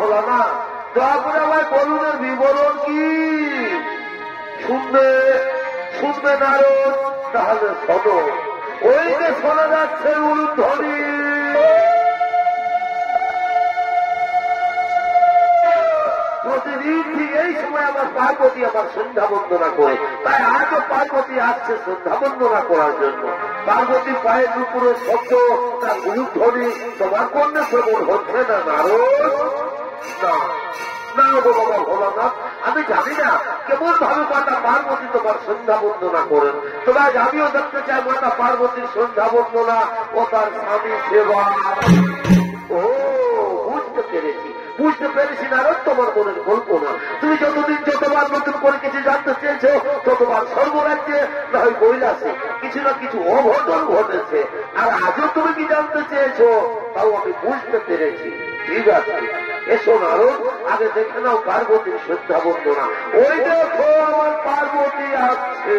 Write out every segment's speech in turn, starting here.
হলো না, দয়া করে আমার বলুনের বিবরণ কি শুনবে? শুনবে নারদ? তাহলে শোনো। ওই যে শোনা যাচ্ছে উলুধ্বনি, প্রতিদিন ঠিক এই সময় আমার পার্বতী আমার সন্ধ্যা বন্দনা করে। তাই আজও পার্বতী আসছে সন্ধ্যা বন্দনা করার জন্য। পার্বতী পায়ের উপরে শব্দ, তার উলুধ্বনি তোমার কন্যা শ্রবণ হচ্ছে না নারদ? না না গো বাবা ভোলানাথ, আমি জানি না কেমন ভাবে মাতা পার্বতী তোমার সন্ধ্যা বন্দনা করেন। তবে আজ আমিও দেখতে চাই মাতা পার্বতীর সন্ধ্যা বন্দনা ও তার স্বামী সেবা। ও বুঝতে পেরেছি, বুঝতে পেরেছি নারদ, তোমার মনের কল্পনা। তুমি যতদিন যতবার নতুন করে কিছু জানতে চেয়েছো, ততবার স্বর্গরাজ্যে না হয় কৈলাসে কিছু না কিছু অঘটন ঘটেছে। আর আজও তুমি কি জানতে চেয়েছো, তাও আমি বুঝতে পেরেছি। ঠিক আছে, এসো নারদ, আগে দেখে নাও পার্বতীর সন্ধ্যা বন্দনা। ওই দেখো আমার পার্বতী আসছে।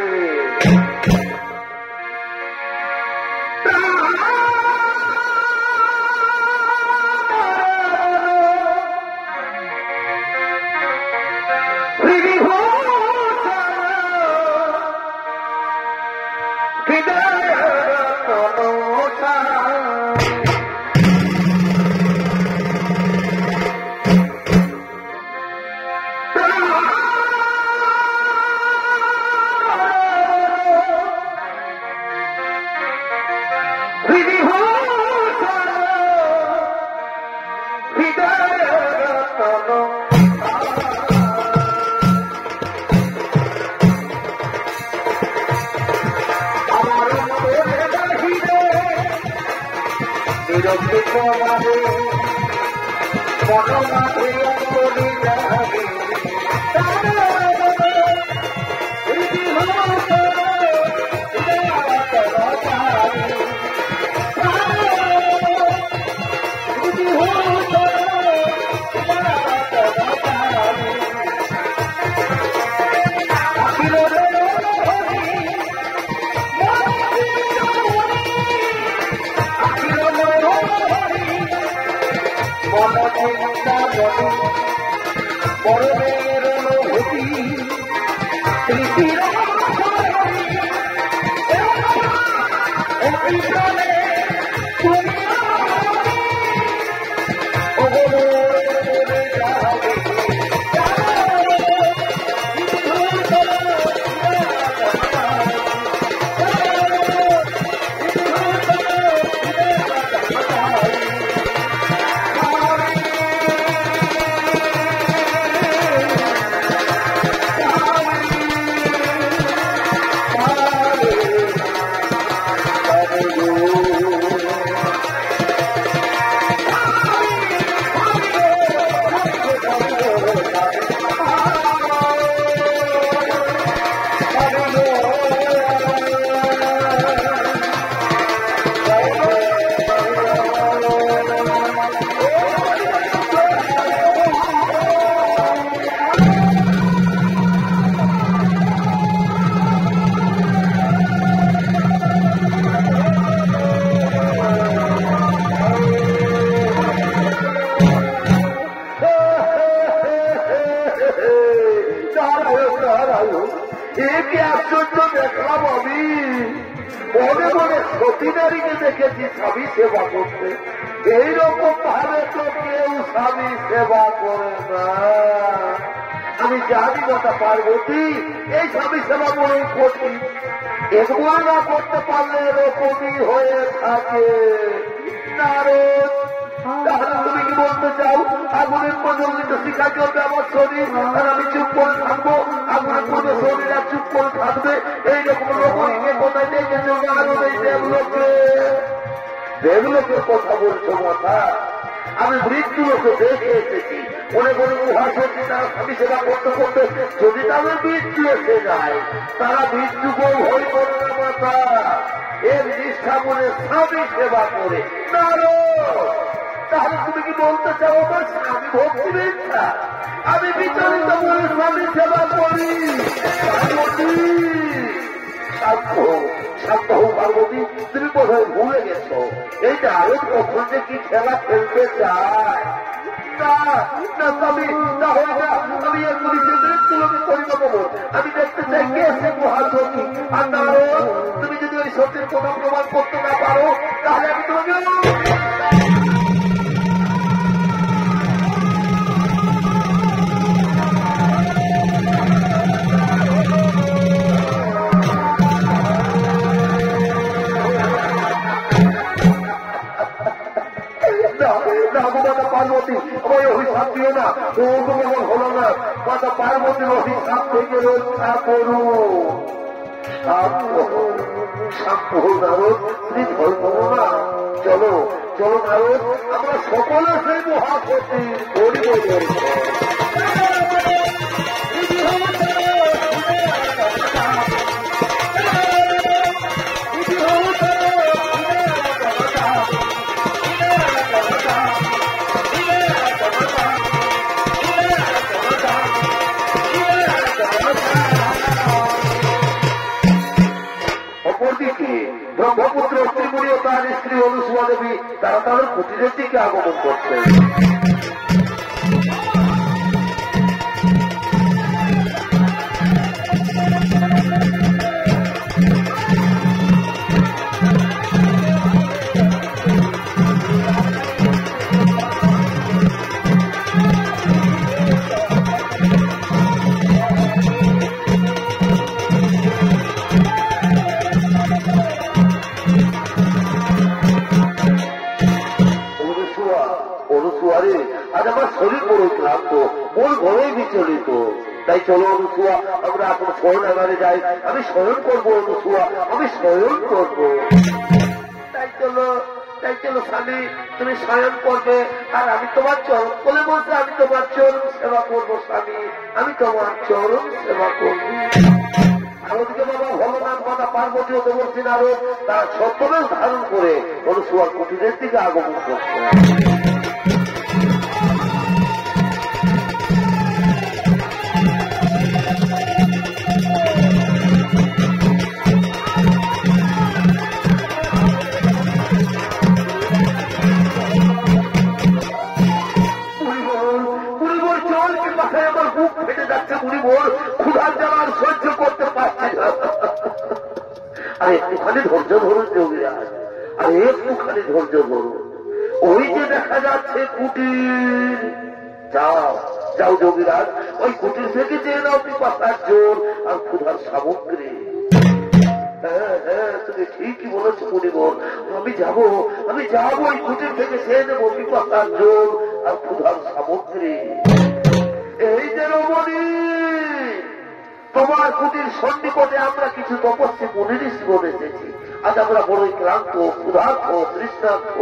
দেবলোকের কথা বলছো মাথা? আমি মৃত্যু লোকে দেখে এসেছি। মনে করে মহাশক্তি তারা স্বামী সেবা করতে করতে যদি তাদের মৃত্যু এসে যায়, তারা মৃত্যুকে ভয় করে না মাতা। এর নিষ্ঠা মনে স্বামী সেবা করে। তাহলে তুমি কি বলতে চাও আমার স্বামী ভক্তির ইচ্ছা? আমি বিচলিত বলে স্বামী সেবা করি। পার্বতী শান্ত হোক, শান্ত হোক পার্বতী, তুমি বোধহয় ভুলে গেছো এইটা আরো কখন যে কি খেলা খেলতে চায়। না না স্বামী, তাহলে আমি আর পুলিশের তুলনা করিব বলবো। আমি দেখতে চাই কে সে মহাসতী। আর নারদ, তুমি যদি ওই সত্যের কোনো প্রমাণ করতে না পারো তাহলে আমি তোমাকে পার্বতী ওই অভিশাপ দিও না, ও কেমন হলো না। মাতা পার্বতীর অভিশাপ থেকে রক্ষা করু। নারদ, তুমি ভয় করো না। চলো চলো নারদ, আমরা সকলে সেই মহাসতী করিব। ব্রহ্মপুত্র ত্রিপুরী ও তার স্ত্রী অনুসুয়া দেবী তারা তাদের কুটিরের দিকে আগমন করছে। আজ আমার শরীর বড় ক্লান্ত, মন বড়ই বিচলিত। তাই চলো অনুসুয়া, আমরা এখন শয়নাগারে যাই। আমি শয়ন করবো অনুসুয়া, আমি শয়ন করবো। তাই চলো স্বামী, তুমি শয়ন করবে আর আমি তোমার চরণ কোলে বলতে আমি তোমার চরণ সেবা করবো। স্বামী, আমি তোমার চরণ সেবা করবো। ওদিকে বাবা ভগবান মাতা পার্বতী ও দেবর্ষী নারদ তারা ছদ্মবেশ ধারণ করে অনুসুয়ার কুটিরের দিকে আগমন করছে। ক্ষুধার জ্বালার সহ্য করতে পারছি না। আর একটুখানি ধৈর্য ধরুন যোগীরাজ, আর একটুখানি ধৈর্য ধরুন। ওই যে দেখা যাচ্ছে কুটির, যাও যাও যোগীরাজ, ওই কুটির থেকে চেয়ে নাও পিপাসার জোর আর ক্ষুধার সামগ্রী। হ্যাঁ হ্যাঁ, তুমি ঠিকই বলেছো মুনিবর, আমি যাবো ওই কুটির থেকে চেয়ে নেবো পিপাসার জোর আর ক্ষুধার সামগ্রী। এই যে রমণী, তোমার কুটির সন্নিকটে আমরা কিছু তপস্বী মুনি ঋষিগণ এসেছি। আজ আমরা বড়ই ক্লান্ত, ক্ষুধার্ত, তৃষ্ণার্ত।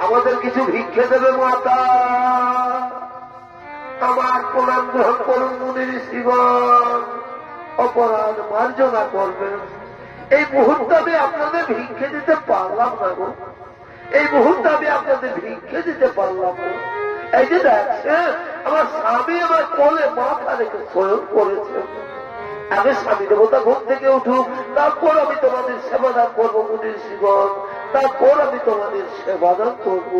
আমাদের কিছু ভিক্ষে দেবে মাতা? আমার প্রণাম গ্রহণ করুন মুনি ঋষিগণ, অপরাধ মার্জনা করবেন। এই মুহূর্তে আমি আপনাদের ভিক্ষে দিতে পারলাম না গো, এই মুহূর্তে আমি আপনাদের ভিক্ষে দিতে পারলাম না। এই যে দেখছেন আমার স্বামী আমার কোলে মাথা রেখে শয়ন করেছে। আগে স্বামী দেবতা ঘুম থেকে উঠুক, তারপর আমি তোমাদের সেবাদান করবো মুনি ঋষিগণ, তারপর আমি তোমাদের সেবাদান করব।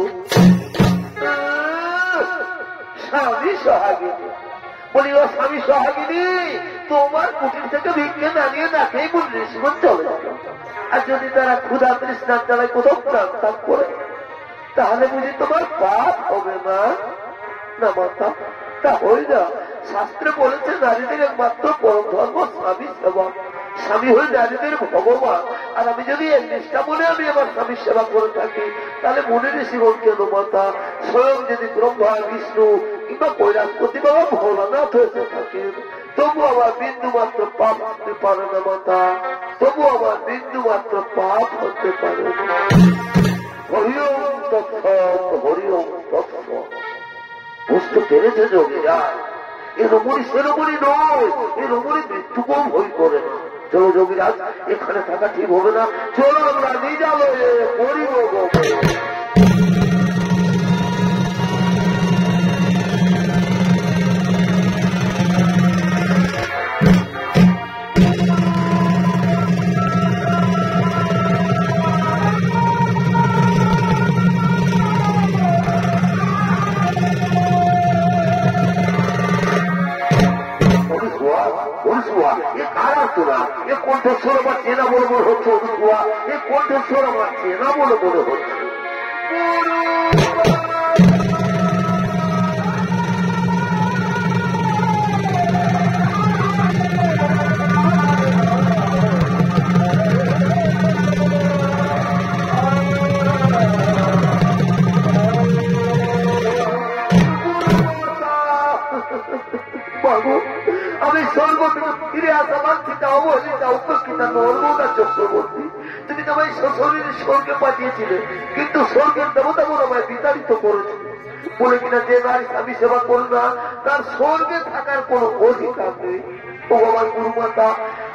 স্বামী সোহাগিনী বলি, ও স্বামী সোহাগিনী, তোমার কুটির থেকে ভিক্ষে দাঁড়িয়ে দেখেই মুনি ঋষিগণ চলে যাবে। আর যদি তারা ক্ষুধা তৃষ্ণার জ্বালায় কোথাও প্রাণ ত্যাগ করে, তাহলে বুঝি তোমার পাপ হবে না? না মাতা, তা হই না। শাস্ত্রে বলেছে নারীদের একমাত্র পরম ধর্ম স্বামী সেবা। স্বামী হয়ে নারীদের ভগবান। আর আমি যদি এই নিষ্ঠা বলে আমি আমার স্বামীর সেবা করে থাকি, তাহলে মুনি ঋষিগণ কেন মাতা? স্বয়ং যদি ব্রহ্মা, বিষ্ণু কিংবা কৈলাসপতি বাবা ভোলানাথ হয়েছে থাকেন, তবু আমার বিন্দু মাত্র পাপ হতে পারে না মাতা, তবু আমার বিন্দু মাত্র পাপ হতে পারে না। হরিওম তৎসৎ, হরিওম তৎসৎ। বুঝতে পেরেছে যোগীরা, এ রমণী সে রমণী নয়, এ রমণী মৃত্যুকেও ভয় করে না। চলো যোগীরাজ, এখানে থাকা ঠিক হবে না, চলো আমরা নিজালয়ে করিব। অনুসুয়া এ কারা তোরা? এ কণ্ঠস্বর আমার চেনা বলে মনে হচ্ছে অনুসুয়া, এ কণ্ঠস্বর আমার চেনা বলে মনে হচ্ছে। আমি স্বর্গ থেকে ফিরে আসা মানসিটা অবহেলিতা উপস্থিতা নর্মদা চক্রবর্তী, তুমি তোমায় সশরীরে স্বর্গে পাঠিয়েছিলে, কিন্তু স্বর্গের দেবতাগুলো আমায় বিতাড়িত করেছে বলে কিনা যে নারী স্বামী সেবা করল না তার স্বর্গে থাকার কোন অধিকার নেই। ও আমার গুরুমাতা,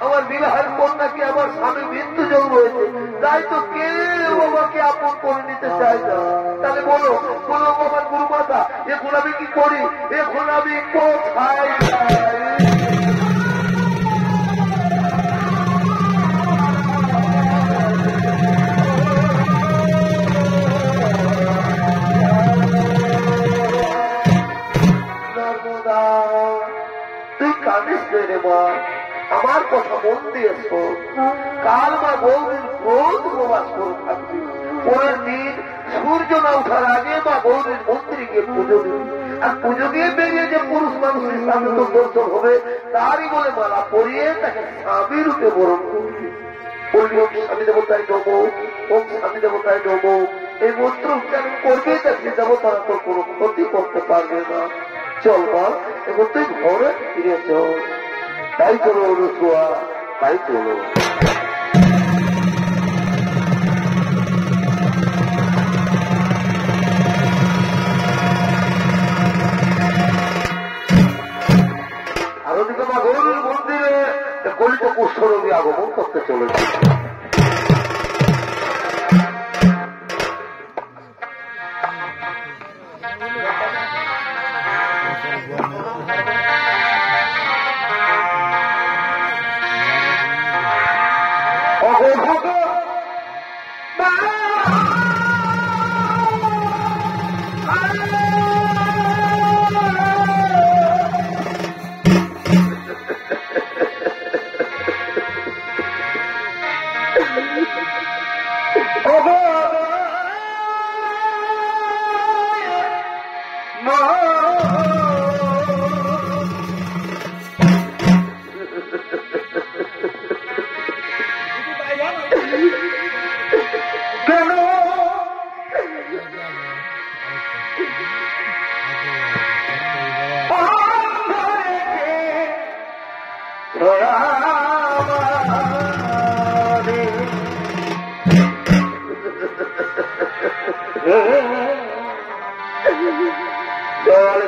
আমার বিবাহের কন্যাকে আমার স্বামী মৃত্যুযোগ রয়েছে, তাই তো কেউ আমাকে আপন করে নিতে চায় না। তাহলে বলো বলো আমার গুরুমাতা, এখন আমি কি করি? এখন আমি কোথায় যাই? আমার কথা মন দিয়ে শোন, কাল মা গৌরীর ক্রোধ প্রবাস করে থাকবে। পরের দিন সূর্য না ওঠার আগে মা গৌরীর মন্দিরে গিয়ে পুজো দিবি, আর পুজো দিয়ে বেরিয়ে যে পুরুষ মানুষের সামনে তো দর্শন হবে তারই বলে মালা পরিয়ে তাকে স্বামী রূপে বরণ করবি। বলবি ওম স্বামী দেবতায় নম, ওম স্বামী দেবতায় নম, এই মন্ত্র উচ্চারণ করবে তাকে দেবতারা তো কোনো ক্ষতি করতে পারবে না। চল মা, এখন তুই ঘরে ফিরে চল। তাই চলো অনুসুয়া, তাই চলো। আর ওদিকে মা গৌরীর মন্দিরে গলিত কুষ্ঠরোগী আগমন করতে চলেছে।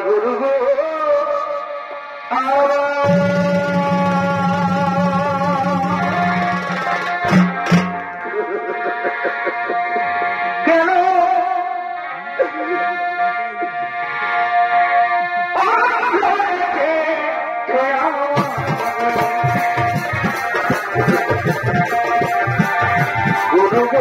গুরু গো কেন গুরু গো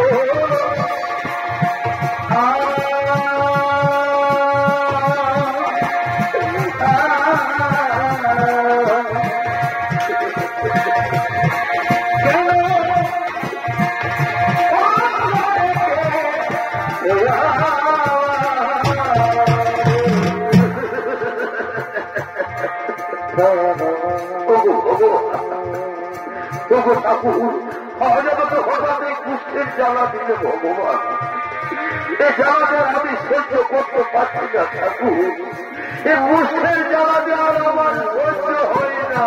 হঠাৎ এই কুষ্ঠের জ্বালা দিলে ভগবান, এই জ্বালাটা আমি সহ্য করতে পারছি না ঠাকুর, এই কুষ্ঠের জ্বালা দেওয়ার আমার সহ্য হয় না।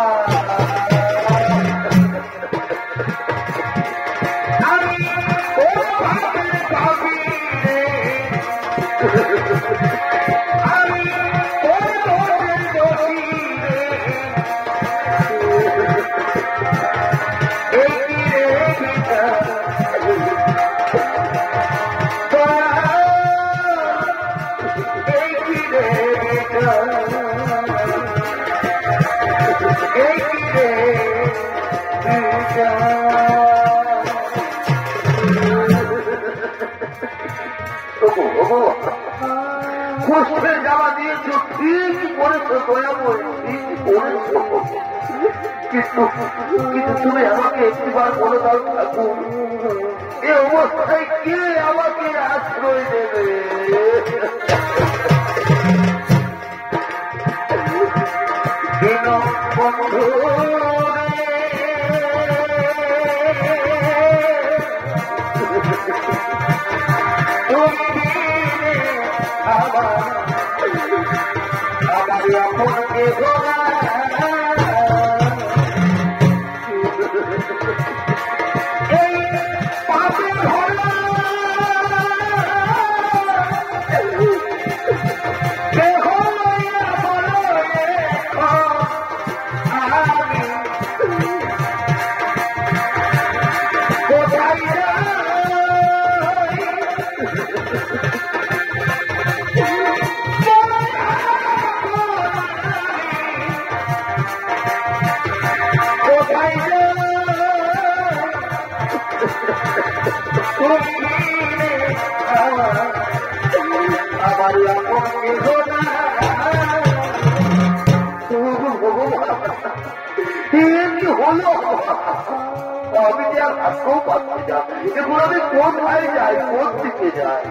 কুষ্ঠের জ্বালা দিয়েছ, ঠিক করেছো দয়াময়, ঠিক করেছো। কিন্তু কিন্তু তুমি আমাকে একটিবার বলে দাও ঠাকুর, এ অবস্থায় কে আমাকে আশ্রয় দেবে? বন্ধু আমি যে আর ভাবতেও পারছি না, এখন আমি কোথায় যাই, কোন দিকে যাই?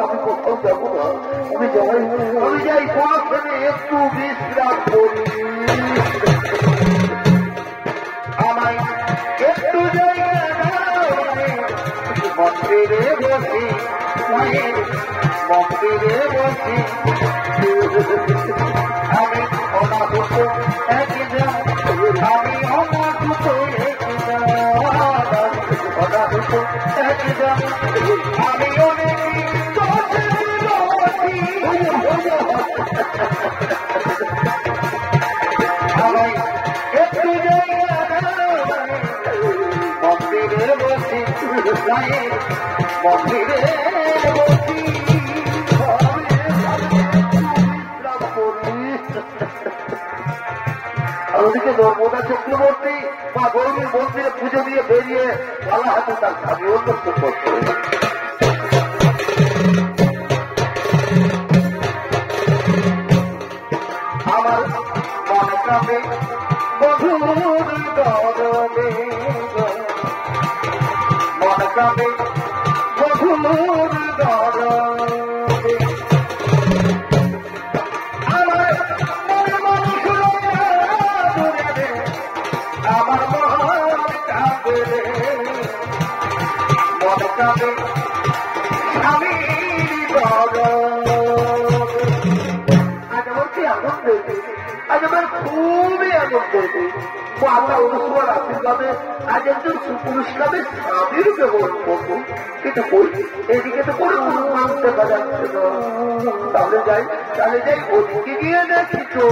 আমি কোথাও যাবো না, আমি যাই কোনোখানে একটু বিশ্রাম করি, আমায় একটু জায়গা মন্দিরে বসি, মন্দিরে বসি, আমি অনাহুত একজন, আমি অনাহুত একজন, আমি অনেক আমায় একটু জায়গা মন্দিরে বসি, মন্দিরে বসি, ওদিকে নর্মদা চক্রবর্তী বা গৌরীর মন্দিরে পুজো দিয়ে বেরিয়ে বলা হাতে তার স্বামী উন্নত করছে। আমার মনে কামে মধুর গরমে, মনে কামে মধুর গরমে, আমার মনে মানুষ আমার মন কাঁদে, মন কাঁদে আমি আজ আমার কি আনন্দ, আজ আমার খুবই আনন্দ। মাতা অনুসুয়ার আশীর্বাদে আজ একজন সুপুরুষকারের স্বামীর ব্যবহার করবো, কিন্তু কই এদিকে তো কোনো কোনো মানুষ দেখা যাচ্ছে না। তাহলে যাই ওদিকে গিয়ে দেখি তো।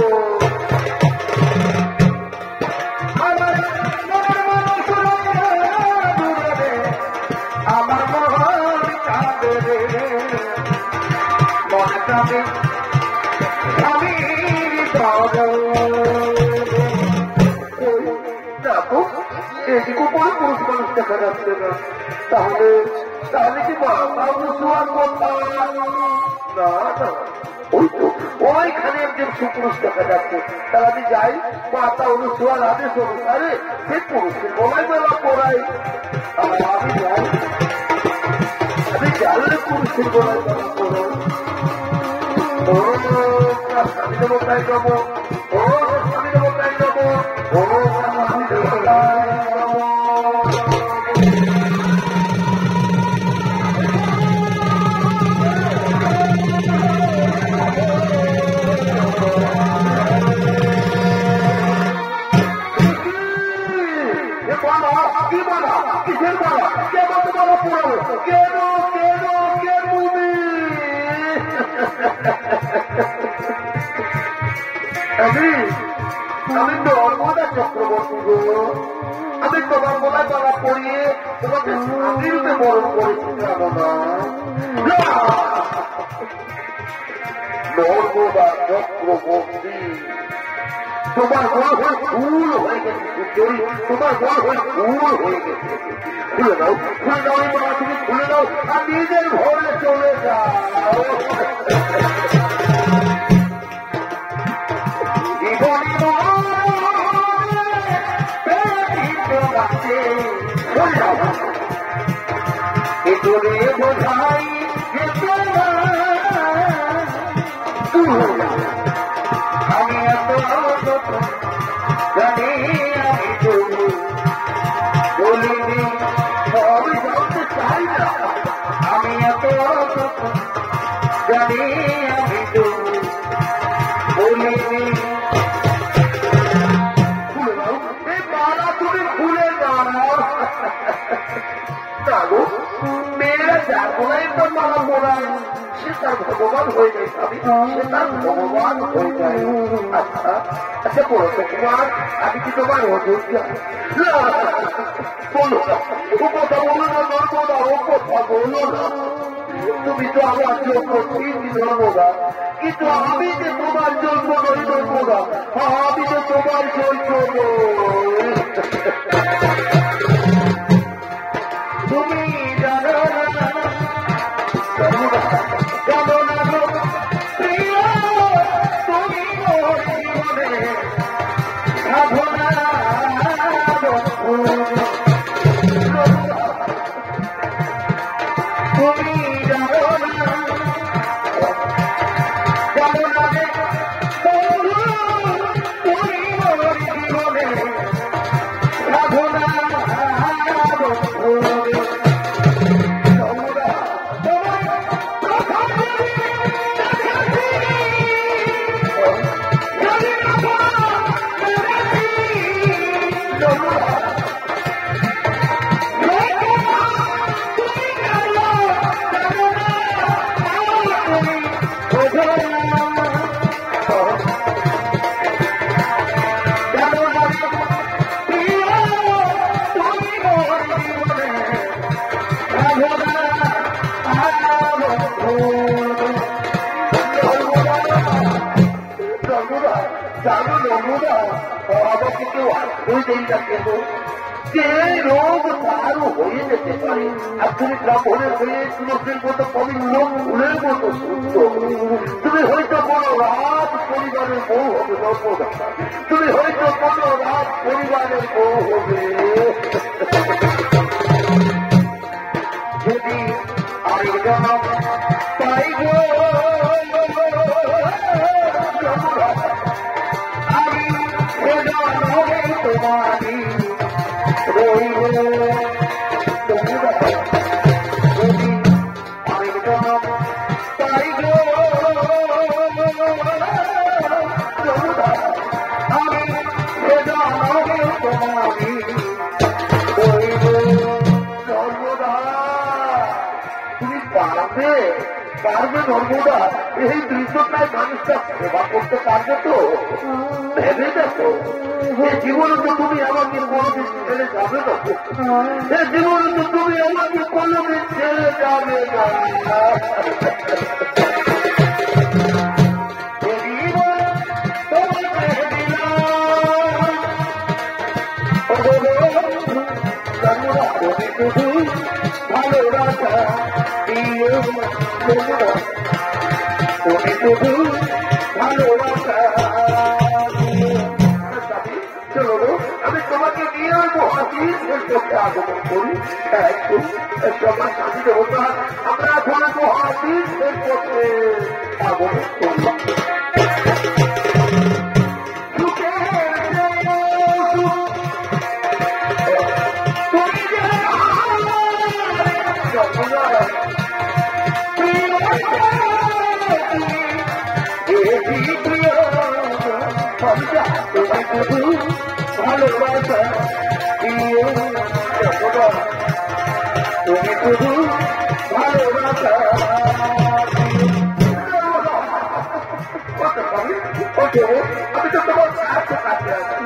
আমার মন কাঁদে রে, মন কাঁদে স্বামীর দেখো এদিকে কোনো পুরুষ মানুষ দেখা যাচ্ছে না। তাহলে কি মাতা অনুসুয়ার কথা না, ওই তো ওইখানে একজন সুপুরুষ দেখা যাচ্ছে। তাহলে আমি যাই মাতা অনুসুয়ার আদেশ অনুসারে সে পুরুষের গলায় মেলা পড়াই। আমি যাই, আমি জানলে পুরুষের গলায় মেলা পড়াই। ও স্বামী দেবতায় যাবো, ও স্বামী দেবতায় যাবো, ও স্বামী দেবতায় যাবো। কিসের বাবা, কেন তোমার পুরানো, কেন কেন কেন আমি নর্মদা চক্রবর্তী গো, আমি তোমার গলায় মালা পরিয়ে তোমাকে স্বামীর রূপে বরণ করেছি যাব না। নর্মদা চক্রবর্তী তোমার গলা হয়ে ফুল হয়ে গেছে, সুন্দরী তোমার গলা হয়ে ফুল হয়ে গেছে। খুলে দাও, খুলে দাও, এই মালা তুমি খুলে দাও আর নিজের ঘরে চলে যাও। জীবনী জানি আমি তবু বলিনি, আমি জানতে চাই না আমি এত জানি আমি তবু বলিনি। খুলে দাও এই মালা, তুমি খুলে দাও। দাদু মেয়েরা যার গোলায় তো মালা মোড়ায় সে তার ভগবান হয়ে যায়, স্বামী সে তার ভগবান হয়ে যায়। আচ্ছা আচ্ছা বলো তো কুমার, আমি কি তোমার অযোগ্যা? বলো না, ও কথা বলো না, ধরবো না, ও কথা বলো না। তুমি তো আমার যোগ্য ঠিকই ধরবো না, কিন্তু আমি যে তোমার যোগ্য নই ধরবো না, আমি যে তোমার যোগ্য নই। তুমি জানো না, জানো না গো প্রিয়, তুমি মোর জীবনে সাধনা। তুমি জানো না, জানো না রে বন্ধু, তুমি মোর জীবনে সাধনা। আমাকে কেউ আশ্রয় দেই না কেন? যে রোগ তারও হয়ে যেতে পারে, আর তুমি ব্রাহ্মণের হয়ে তুলসীর মতো পবিত্র ফুলের মতো সুস্থ। তুমি হয়তো কোনো রাত পরিবারের বউ হবে নর্মদা, তুমি হয়তো কোনো রাত পরিবারের বউ হবে। যদি আমি পাই গো আমি তোমারি রইব, যদি আমি পাই গো আমি তোমারি রইব। নর্মদা তুমি পারবে, পারবে নর্মদা? এই দৃশ্যটায় মানুষটা সেবা করতে পারবে তো? ভেবে দেখো, এই জীবনে তো তুমি আমাকে কোনোদিন ছেড়ে যাবে না, এই জীবনে তো তুমি আমাকে কোনোদিন ছেড়ে যাবে না। ভালোবাসা দিয়ে তুমি শুধু ভালোবাসা। চলো আমি তোমাকে নিয়ে মহাশীর করতে আগমন করি। সবার স্বামী দেবতা আমরা এখন মহাশীর করতে আগমন করি। ভালোবাসা দিয়ে তুমি শুধু ভালোবাসা। আমি তো তোমার কাছে কাছে আছি।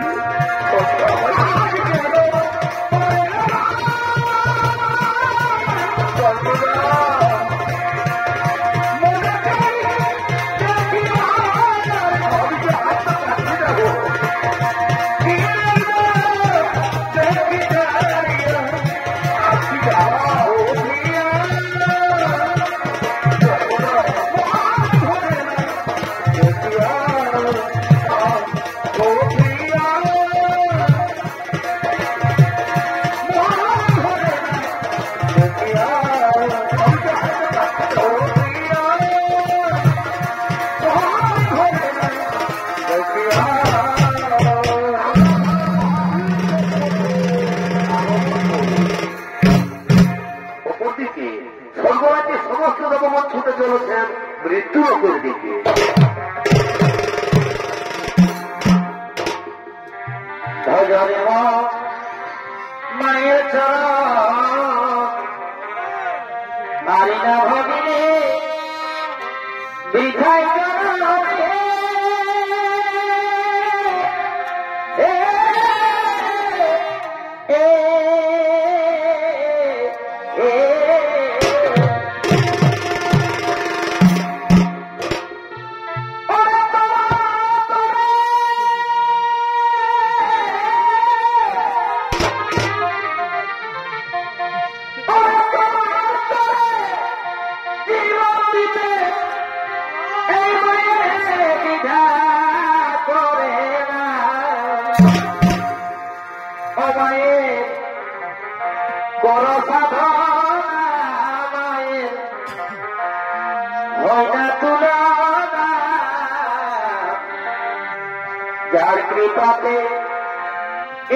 যার কৃপাতে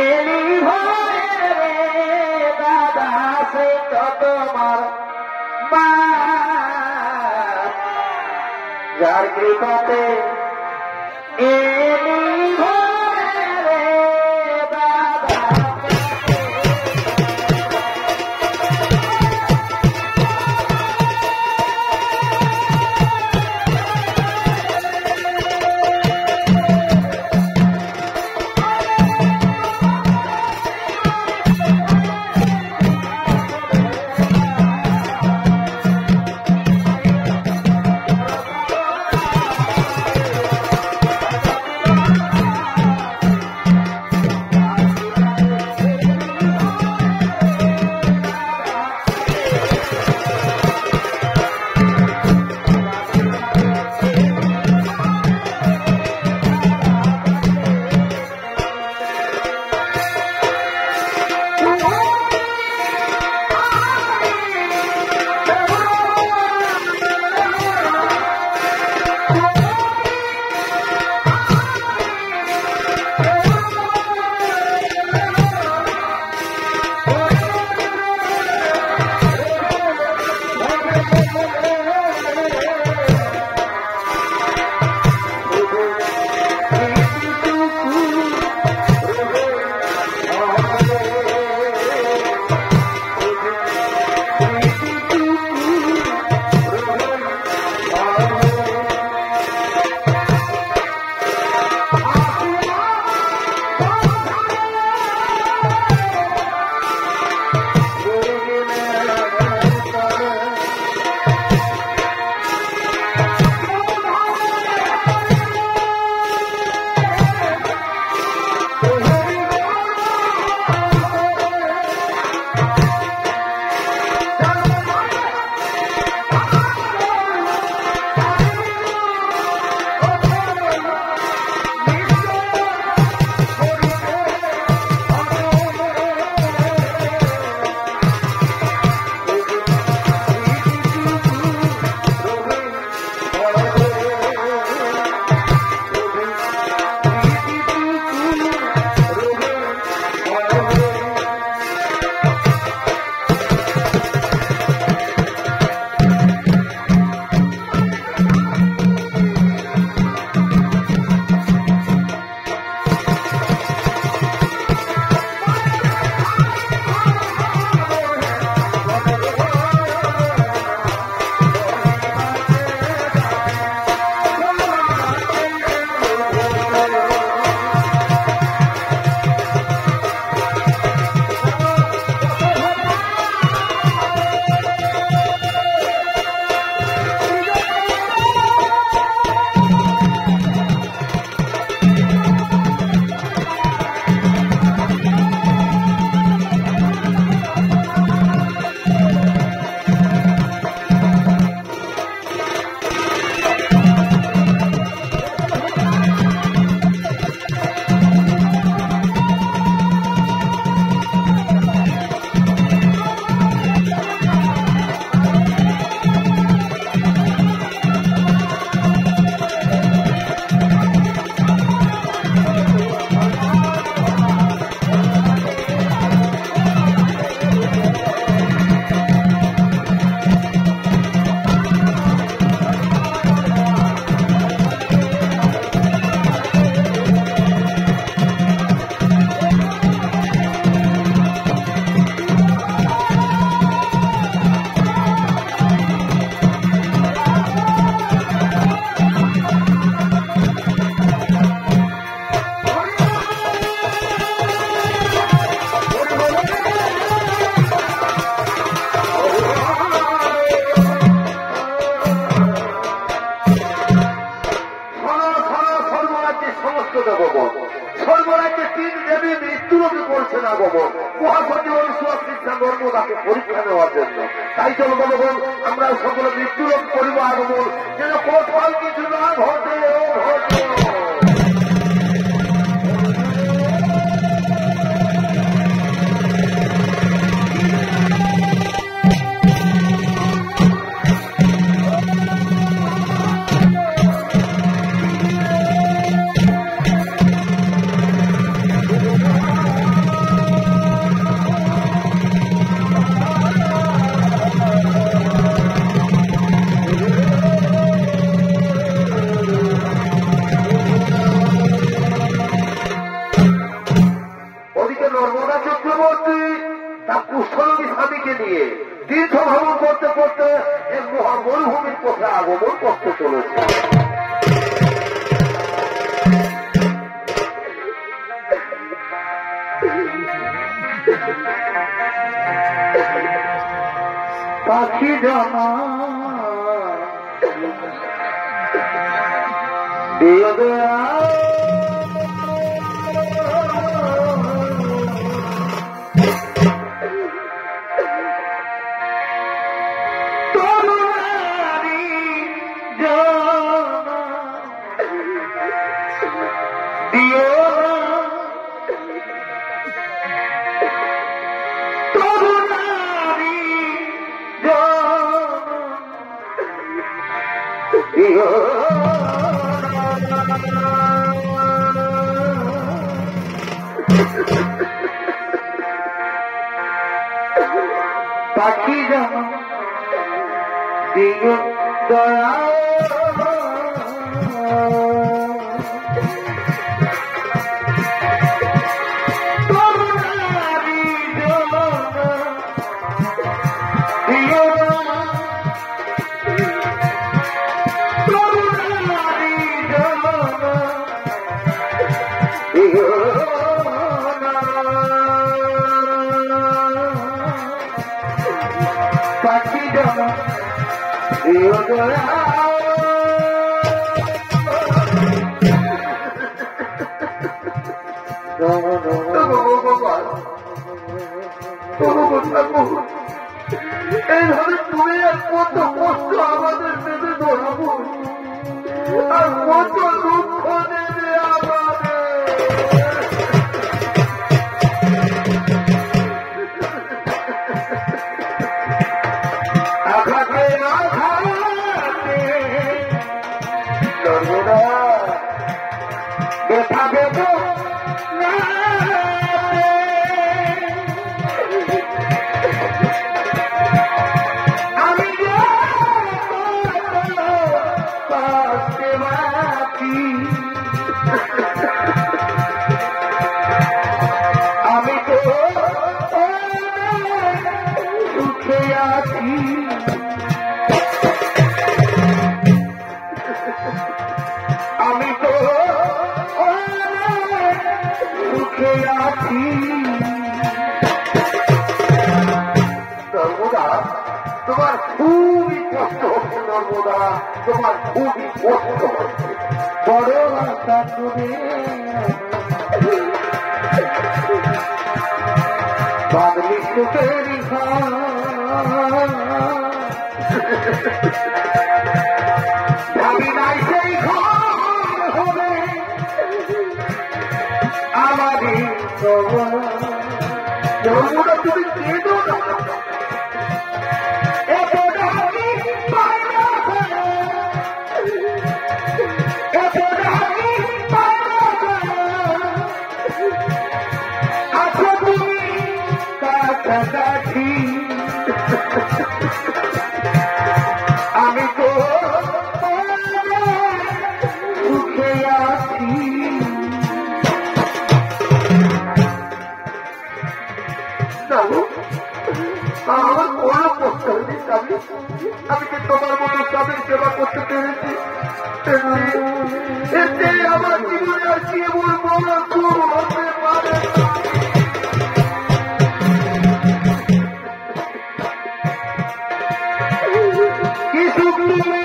এলি ভরে রে দাদা সে তো তোমার মা, যার কৃপাতে এলি ভরে রে দাদা। আগমন, মহাসচিব ধর্ম তাকে পরীক্ষা নেওয়ার জন্য। তাই চলো বলবেন আমরা সকলে মৃত্যুলোক করিব আগমন, যেন কোথাও কিছু না ঘটে ঘটে। স্বামীকে নিয়ে তীর্থ ভ্রমণ করতে করতে এক মহা মরুভূমির পথে আগমন করতে চলেছে। পাখি জানা দিও দয়া পাখি জানা দিও দয়া পাখি জানা দিও দয়া এইভাবে তুমি আর কত কষ্ট আমাদের দেবে ধরাবো, আর কত দুঃখ দেবে আমাদের। আঘাতে আঘাতে সর্বদা ব্যথা দেব না, আমি পাশে আছি, আমি তো সুখে আছি, আমি তো সুখে আছি। নর্মদা, তোমার খুবই কষ্ট হচ্ছে, নর্মদা তোমার খুবই কষ্ট হচ্ছে। বড় আশা করে বাদলি সুখের ভাবি নাই সেই ঘর হবে আমারই। নর্মদা তুমি কেঁদো না, আমি তো সুখে আছি। আমার কোনো কষ্ট হয়নি স্বামী, আমি কি তোমার মতো স্বামীর সেবা করতে পেরেছি? এতে আমার জীবনে আর কি এমন বড় দুঃখ হতে পারে? কি সুখ তুমি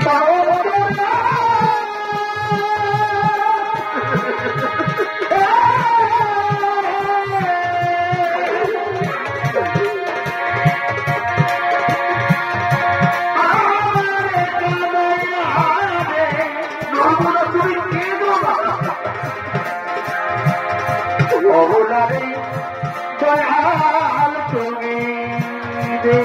পাও না, তুমি কেঁদো না। অবলারে দয়াল তুমি দে,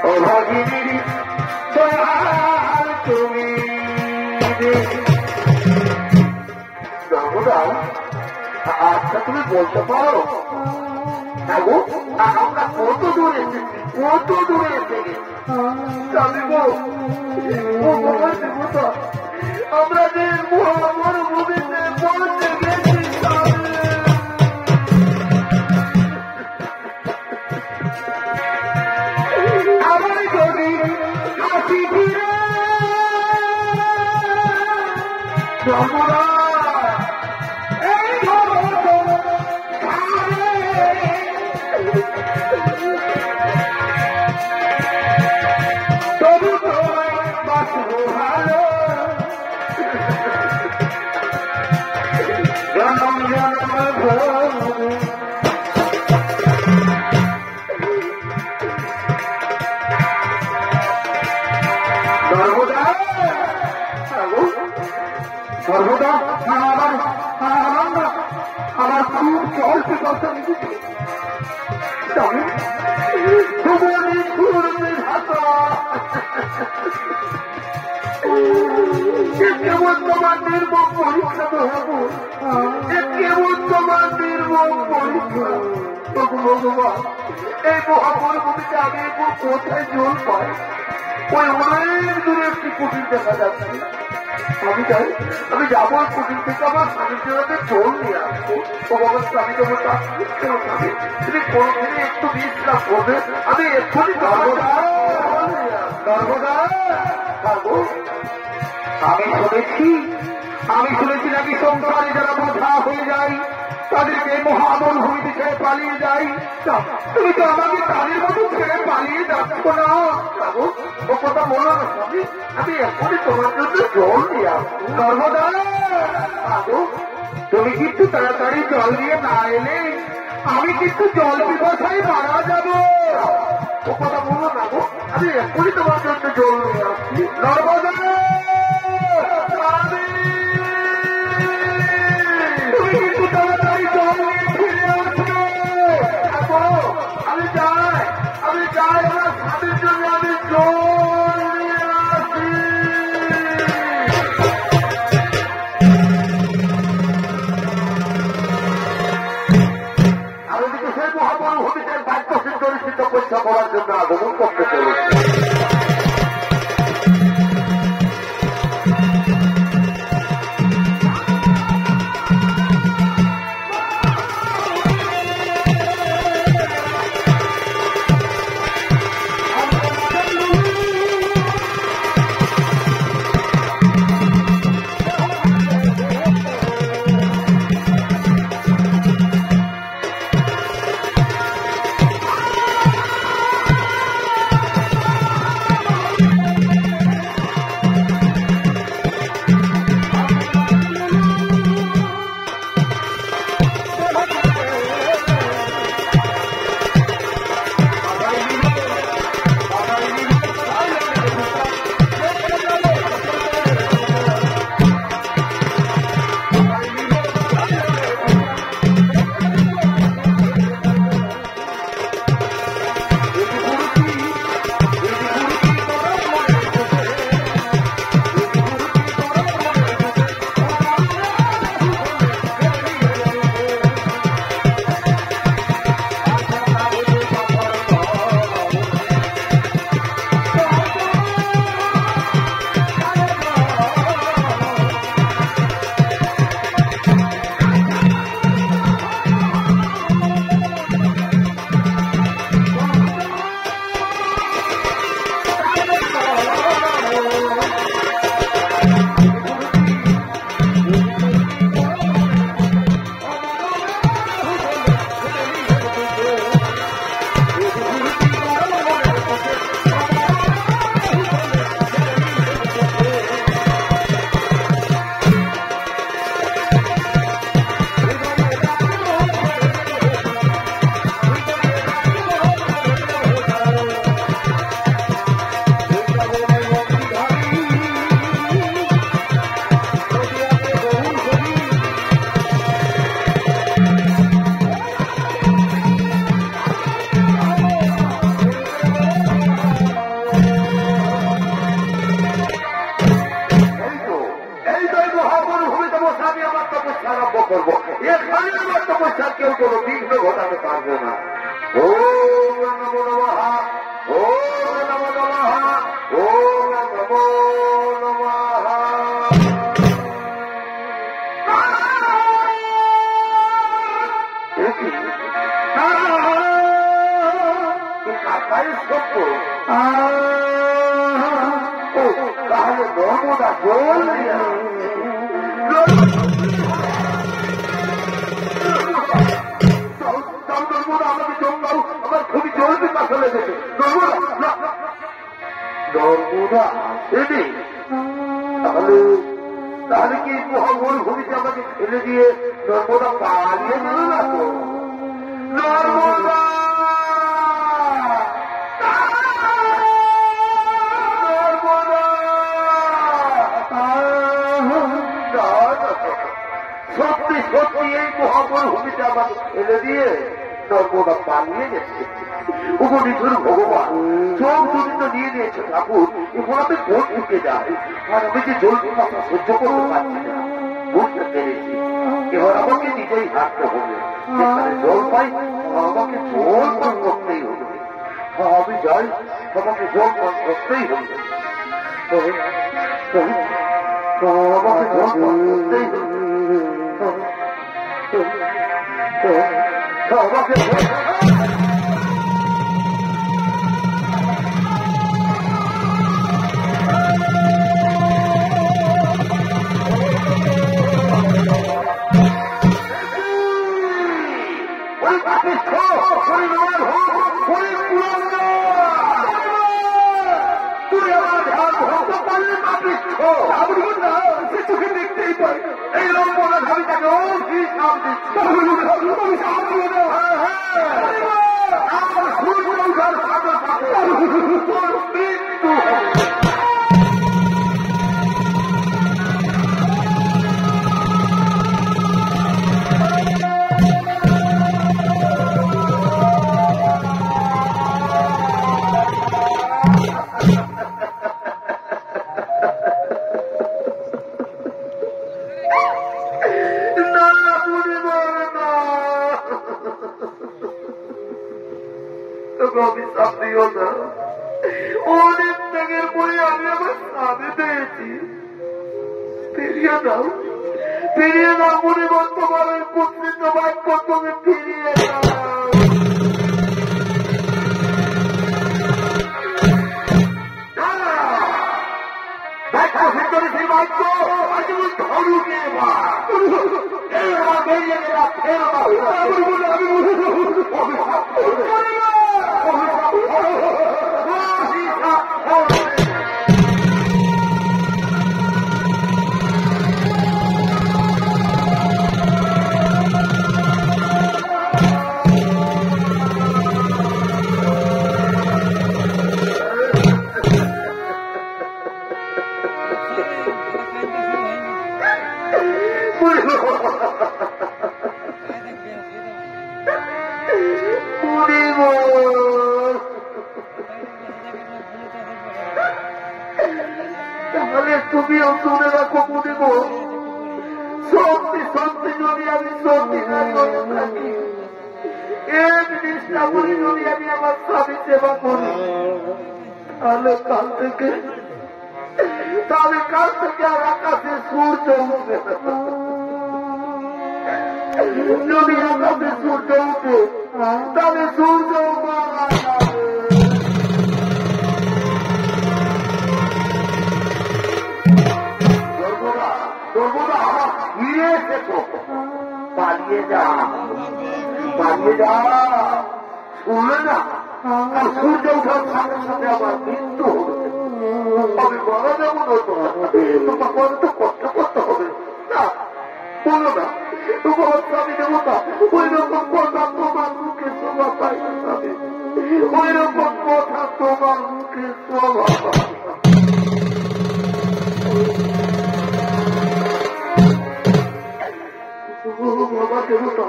অভাগিনীর দয়াল তুমি দে। নর্মদা, আচ্ছা তুমি বলতে পারো গো, আমরা কত দূরে এসেছি, কত দূরে এসে গেছি? স্বামী গো, ও ভগবান দেবতা, আমরা যে মরুভূমিতে পৌঁছে গেছি। নর্মদা এই তবু তোমায় বাঁচবো ভালো জনম জনম সর্বদা আমার খুব চলছে কথা কেমন তোমার নির্মম পরীক্ষা তো হবো কেমন তোমার নির্মম পরীক্ষা ভগবান এই মহাপরভূমিতে আমি কোথায় জল পাই ওই অনেক দূরে একটি কুটির দেখা যাচ্ছে আমি যাই আমি যাবো কুটির থেকে আমার স্বামীর জন্য জল নিয়ে আসবো ও বাবার স্বামী যাবো তার স্বামী তুমি কোনদিনই একটু বিশ্রাম করবে আমি এক্ষুনি সর্বদা থাকবো আমি শুনেছি নাকি সংসারে যারা বোঝা হয়ে যায় তাদেরকে মহামরুভূমিতে ছেড়ে পালিয়ে যায় তুমি তো আমাকে তাদের মতো ছেড়ে পালিয়ে যাচ্ছ না ও কথা বলো না স্বামী আমি এখনই তোমার জন্য জল নিয়ে আসবো সর্বদা তুমি কিন্তু তাড়াতাড়ি জল দিয়ে না এলে আমি কিন্তু জল পিপাসায় মারা যাব ও কথা বলো না গো আমি এখনই তোমার জন্য জল নিয়ে আসছি সর্বদা তুমি কিন্তু তাড়াতাড়ি জল নিয়ে ফিরে আসবে আমি যাই আমার স্বামীর জন্য আমি জল নিয়ে আসি আমি কিন্তু সেই মহামরুভূমিতে দায়িত্বশীল পরিস্থিত পরীক্ষা করার জন্য আগমন করতে চলেছি কেউ কোনো বিঘ্ন ঘটাতে পারবে না ওম নমো নমঃ ওম নমো নমঃ ওম নমো নমঃ তাহলে নর্মদা জল আমাকে জঙ্গল আমার খুবই জরুরি কথা লেগেছে। নর্মদা আসেনি? তাহলে কি মহামরুভূমিতে আমাকে ফেলে দিয়ে নর্মদা পালিয়ে গেল না তো? নর্মদা সত্যি সত্যি এই মহামরুভূমিতে আমাকে ফেলে দিয়ে নর্মদা পালিয়ে গেছে। উপনিধুর ভগবান চোখ যদি তো নিয়ে নিয়েছে ঠাকুর, এখন আমি ভোট ঢুকে যায় আর আমি যে জল কথা সহ্য করতে পারছি না, বুঝতে পেরেছি। এবার আমাকে নিজেই হাঁটতে হবে, যেখানে জল পাই আমাকে জল পান করতেই হবে। আমি যাই, আমাকে জল পান করতেই হবে, আমাকে জল পান করতেই হবে, আমাকে চোখে দেখতেই পাই এই লম্বনা আমি তাকে অভিশাপ দিচ্ছি। আমার সূর্য উঠার সাথে সাথে মৃত্যু হবে। অভিশাপ দিও না, অনেক ত্যাগের পরে আমি আমার স্বামী পেয়েছি। ফিরিয়ে দাও, ফিরিয়ে দাও মনে তোমার ওই পুত্রিত বাক্য তুমি ফিরিয়ে দাও। দেখা ভিতরে সেই বাক্য আজ ধরুকে বেরিয়ে গেলা ফের তাহলে তুমিও শুনে রাখো বুঝিব, সত্যি সত্যি যদি আমি সত্যি না করে থাকি, এক নিষ্ঠা করি যদি আমি আমার স্বামী সেবা করি, তাহলে কাল থেকে আর আকাশে সূর্য উঠবে। যদি আকাশে সূর্য উঠে তাহলে সূর্য মারা যাবে। সর্বদা আমার ফিরে এসেছো, পালিয়ে যা, পালিয়ে যা, শুনলে না? আর সূর্য ওঠার সাথে সাথে আমার মৃত্যু হবে, আমি মারা যাবো না। তোমার তো কষ্ট করতে হবে না, বলো না তোমার স্বামী দেবতা ওই রকম কথা তোমার মুখে শোভা পাই না, স্বামী ওই রকম কথা তোমার মুখে শোভা পাই না। বাবা দেবতা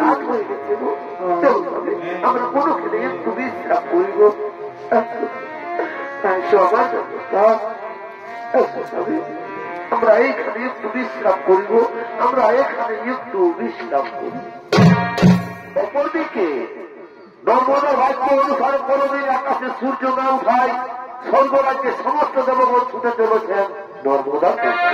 রাত হয়ে গেছে, আমরা কোনো খেলে একটু বিশ্রাম করিব। আমরা এইখানে একটু বিশ্রাম করিব, আমরা এখানে একটু বিশ্রাম করিব। অপরদিকে নর্মদা বাক্য অনুসারে কোনদিন আকাশে সূর্য না উঠায় স্বর্গরাজ্যে সমস্ত দেবগণ ছুটে চলেছেন নর্মদার কাছে।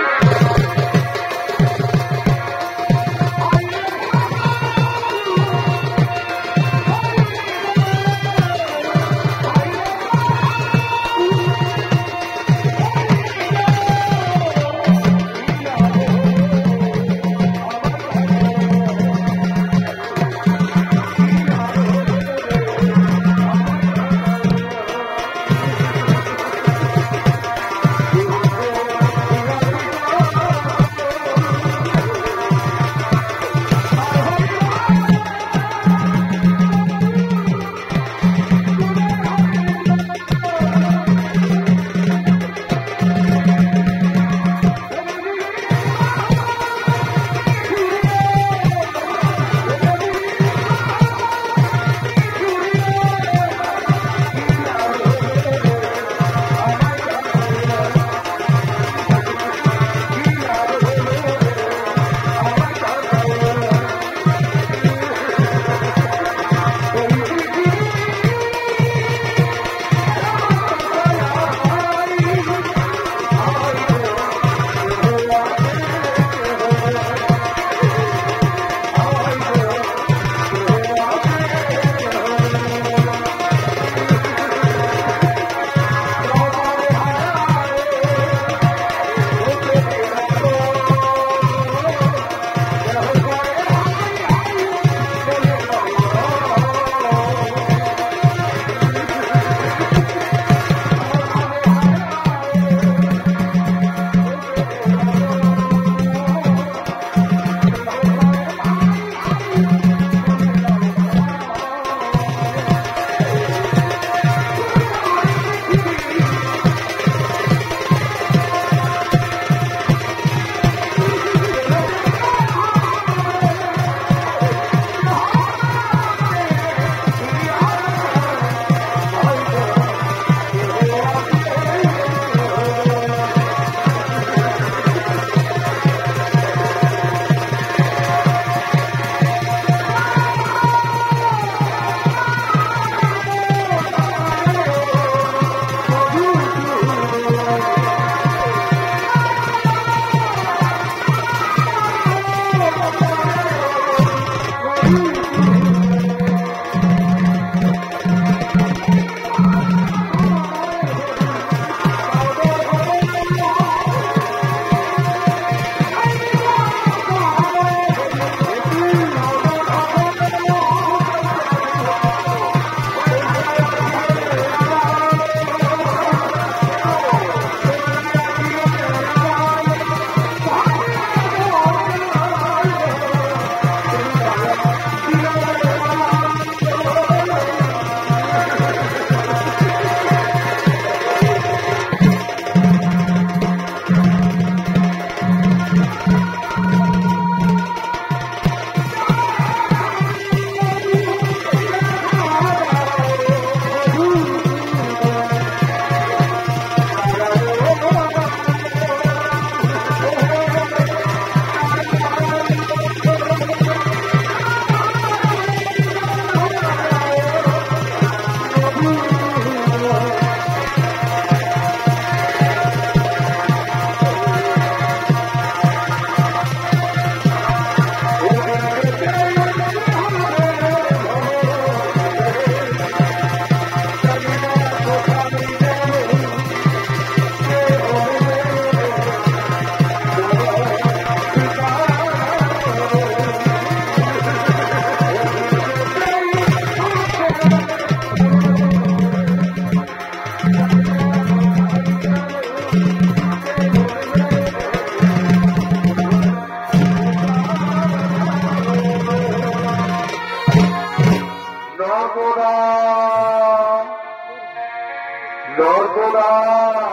নর্মদা,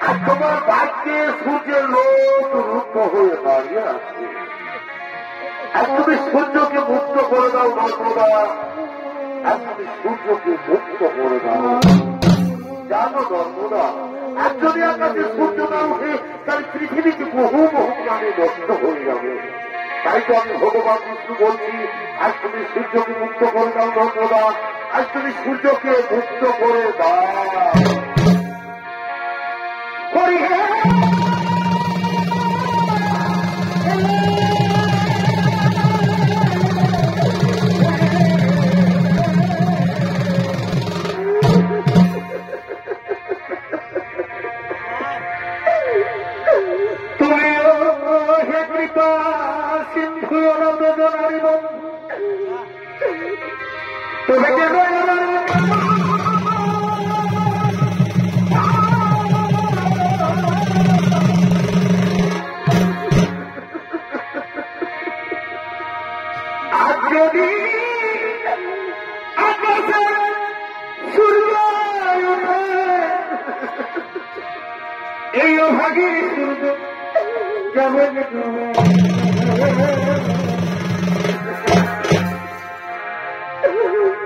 আর তোমার ভাগ্যে সূর্যের লোক রুদ্ধ হয়ে দাঁড়িয়ে আছে। আর তুমি সূর্যকে মুক্ত করে দাও নর্মদা, আর তুমি সূর্যকে মুক্ত করে দাও। জানো নর্মদা, আর যদি আকাশে সূর্য না উঠে তাহলে পৃথিবীতে বহু বহু প্রাণী নষ্ট হয়ে যাবে। তাই তো আমি ভগবান বিষ্ণু বলছি, আজ তুমি সূর্যকে মুক্ত করে দাও নর্মদা, আজ তুমি সূর্যকে মুক্ত করে দাও।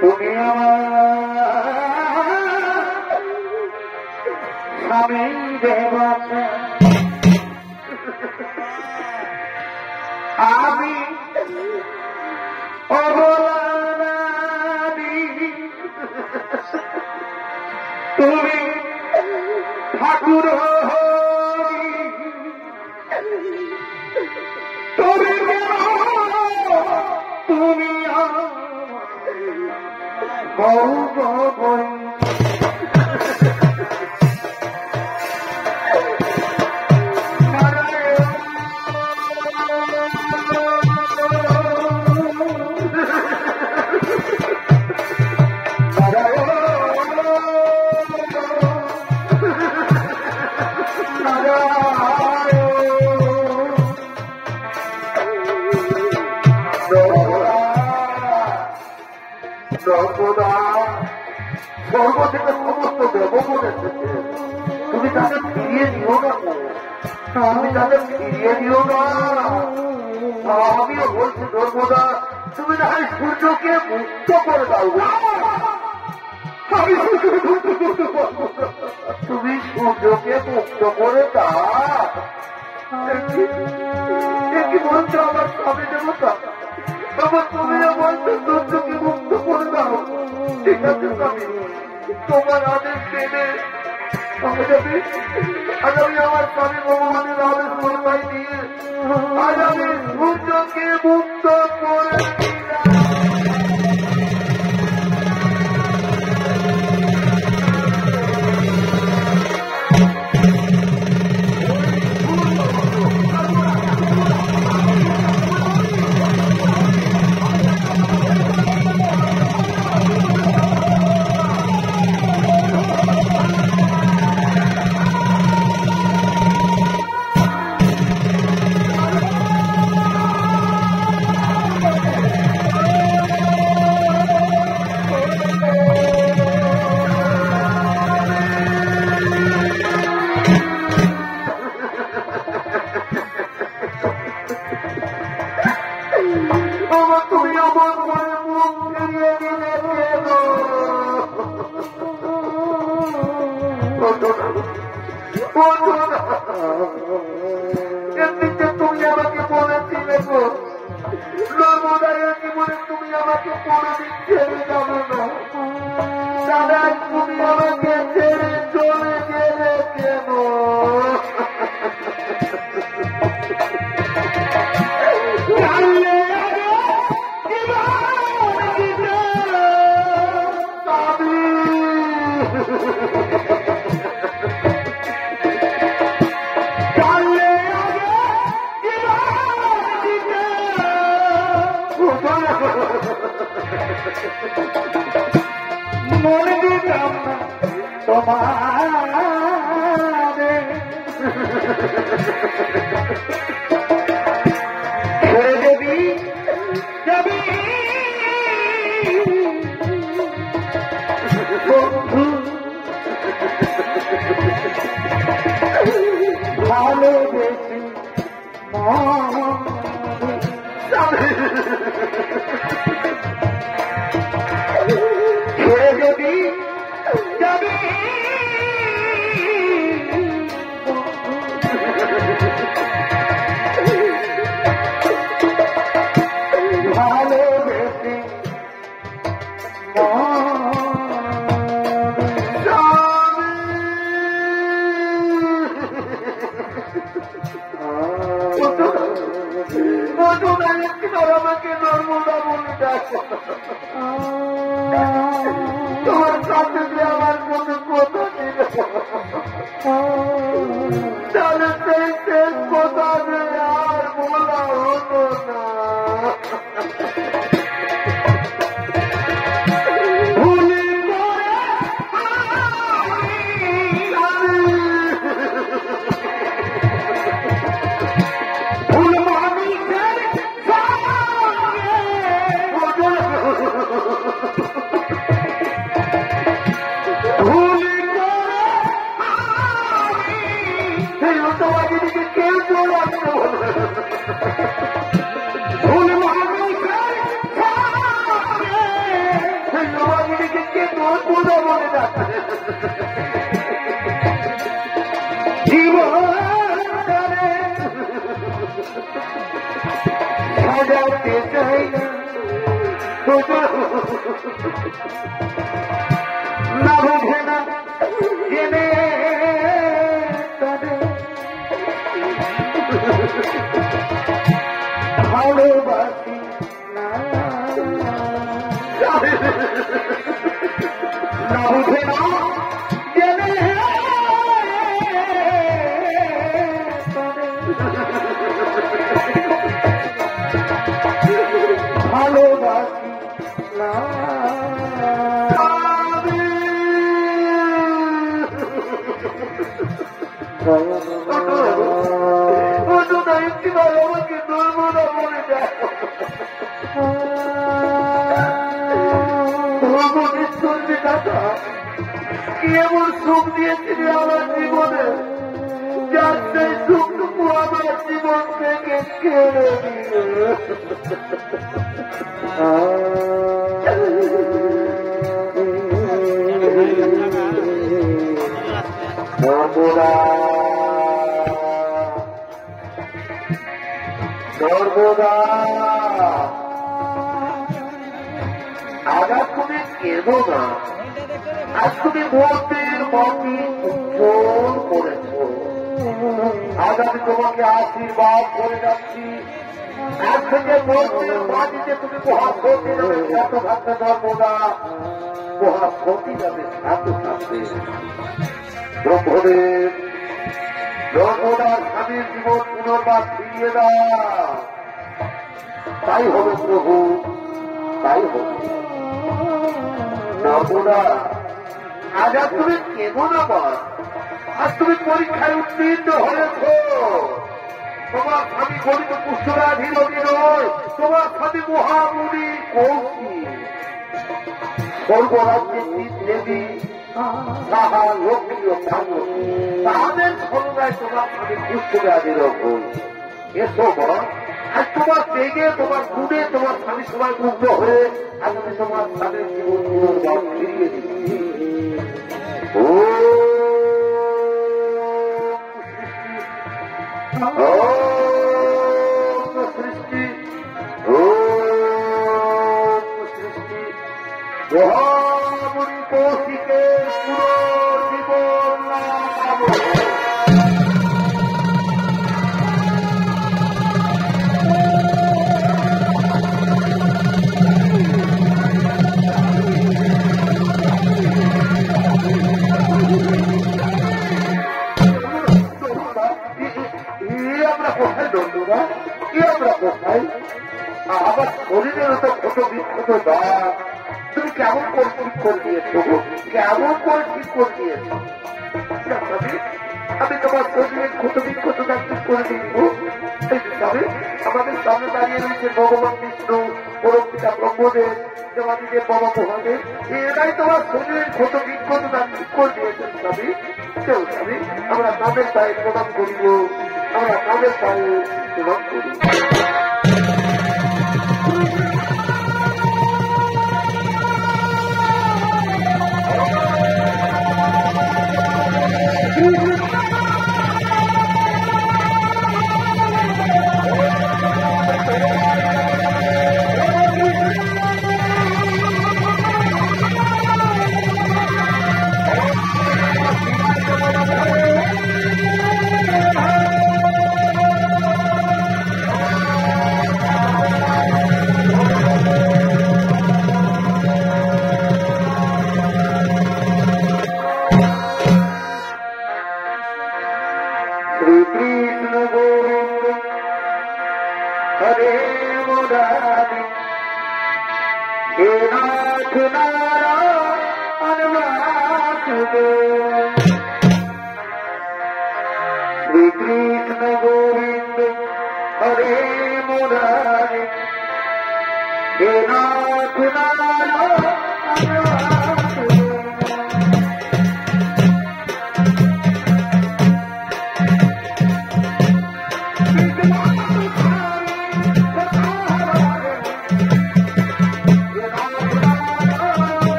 তুমি আমার স্বামী দেবতা, আমি অবলাদি, তুমি ঠাকুর তুমি তুমি স্বর্গ থেকে সমস্ত দেবগণ এসেছে, তুমি তাদের ফিরিয়ে দিও না, তুমি তাদের ফিরিয়ে দিও না। আমিও বলছি নর্মদা, তুমি না হয় সূর্যকে মুক্ত করে দাও। আমি সূর্যকে মুক্ত করতে পারবো না, তুমি সূর্যকে মুক্ত করে দাও। কি বলছো আমার স্বামী দেবতা? বাবা তুমি বলছো সূর্যকে মুক্ত করে দাও। ঠিক আছে স্বামী, তোমার আদেশ পেলে আজ আমি আমার স্বামী ভগবানের আদেশ মনে নিয়ে আজ আমি সূর্যকে মুক্ত করে এমনিতে তুমি আমাকে বলেছিলে গো নর্মদায়ের জীবনে তুমি আমাকে কোনোদিন ছেড়ে যাবে না। দাদা তুমি আমাকে ছেড়ে চলে গেলে কেন? মনে দিতাম না তোমারে, ছেড়ে দেবী যাবি বন্ধু ছেড়ে যদি যাবি ভালোবেসে আমাকে নর্মদা বলে ডাকো তোমার কাছে যে আমার কোনো কথা ছিল তাহলে সেই শেষ কথা যে আর বলা হতো না। সাজাতে চাই না বুঝে না জেনে ভালোবাসি না বুঝে না জেনে ভালোবাসি না আমাকে নর্মদা বলে দেয় কি এমন সুখ দিয়েছিলি আমার জীবনে যার সেই সুখটুকু আমার জীবন থেকে কেড়ে দিল। নর্মদা নর্মদা আজ তুমি কেঁদো না, আজ তুমি মূর্তির মাটি উজ্জ্বল করেছ। আজ আমি তোমাকে আশীর্বাদ করে যাচ্ছি। আজ থেকে মূর্তির মাটিতে তুমি মহাক্ষতি যাবে এত থাকবে নর্মদা, মহাক্ষতি যাবে এত থাকবে। ব্রহ্মদেব নর্মদার স্বামীর জীবন পুনর্বার ফিরিয়ে দাও। তাই হবে প্রভু, তাই হবে। নর্মদা আজ আর তুমি কেঁদো না বল, আজ তুমি পরীক্ষায় উত্তীর্ণ হয়েছ। তোমার স্বামী গরিব কুষ্ঠরাধীরতি নয়, তোমার স্বামী মহামুনি কৌশিক স্বর্গরাজ্যের দেবী তাহা লক্ষ্মী ও ভাগ্যবতী, তাদের ক্ষমতায় তোমার স্বামী কুষ্ঠরাধীর হল। এসো বল, আজ তোমার তেগে তোমার গুণে তোমার স্বামী সবাই মুগ্ধ হয়ে আজ আমি তোমার স্বামীর জীবন পুনর্বার ফিরিয়ে দিচ্ছি। সৃষ্টি সৃষ্টি মহামুনি কৌশিকের পুনর্জীবন লাভ। আমার শরীরের তো ক্ষত বিক্ষত দাগ তুমি কেমন করে ঠিক করে দিয়েছ, কেমন করে ঠিক করে দিয়েছ? আমি তোমার শরীরের ক্ষত বিক্ষত দাগ ঠিক করে দিব। আমাদের সামনে দাঁড়িয়ে রয়েছে ভগবান বিষ্ণু, পরম পিতা ব্রহ্মদেব, দেবাদিদেব বাবা মহাদেব, এরাই তোমার শরীরের ক্ষত বিক্ষত দাগ ঠিক করে দিয়েছেন। স্বামী কেউ স্বামী আমরা তাদের পায়ে প্রদান করিব, আমরা তাদের পায়ে প্রদান করিব। কৃষ্ণ গোবিন্দ হরে মুরারে হে নাথ নারায়ণ